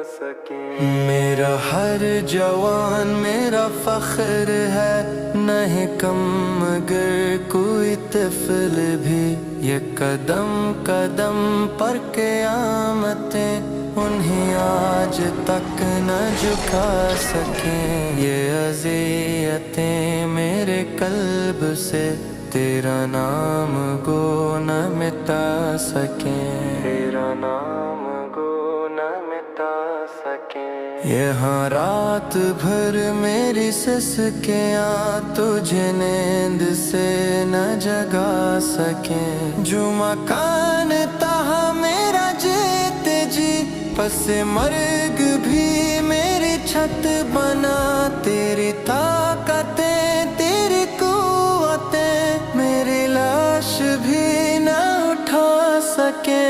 सके। मेरा हर जवान मेरा फख्र है, नहीं कम मगर कोई तिफल भी। ये कदम कदम पर क़यामतें उन्हें आज तक न झुका सके। ये अज़ियतें मेरे कल्ब से तेरा नाम गो न मिटा सके, तेरा नाम गो न मिटा सके। यहाँ रात भर मेरी सिसकियाँ तुझे नींद से न जगा सके। जो मकान तहा मेरा जीते जी, पस मर्ग भी मेरी छत बना। तेरी ताकतें तेरी कुव्वतें मेरी लाश भी न उठा सके।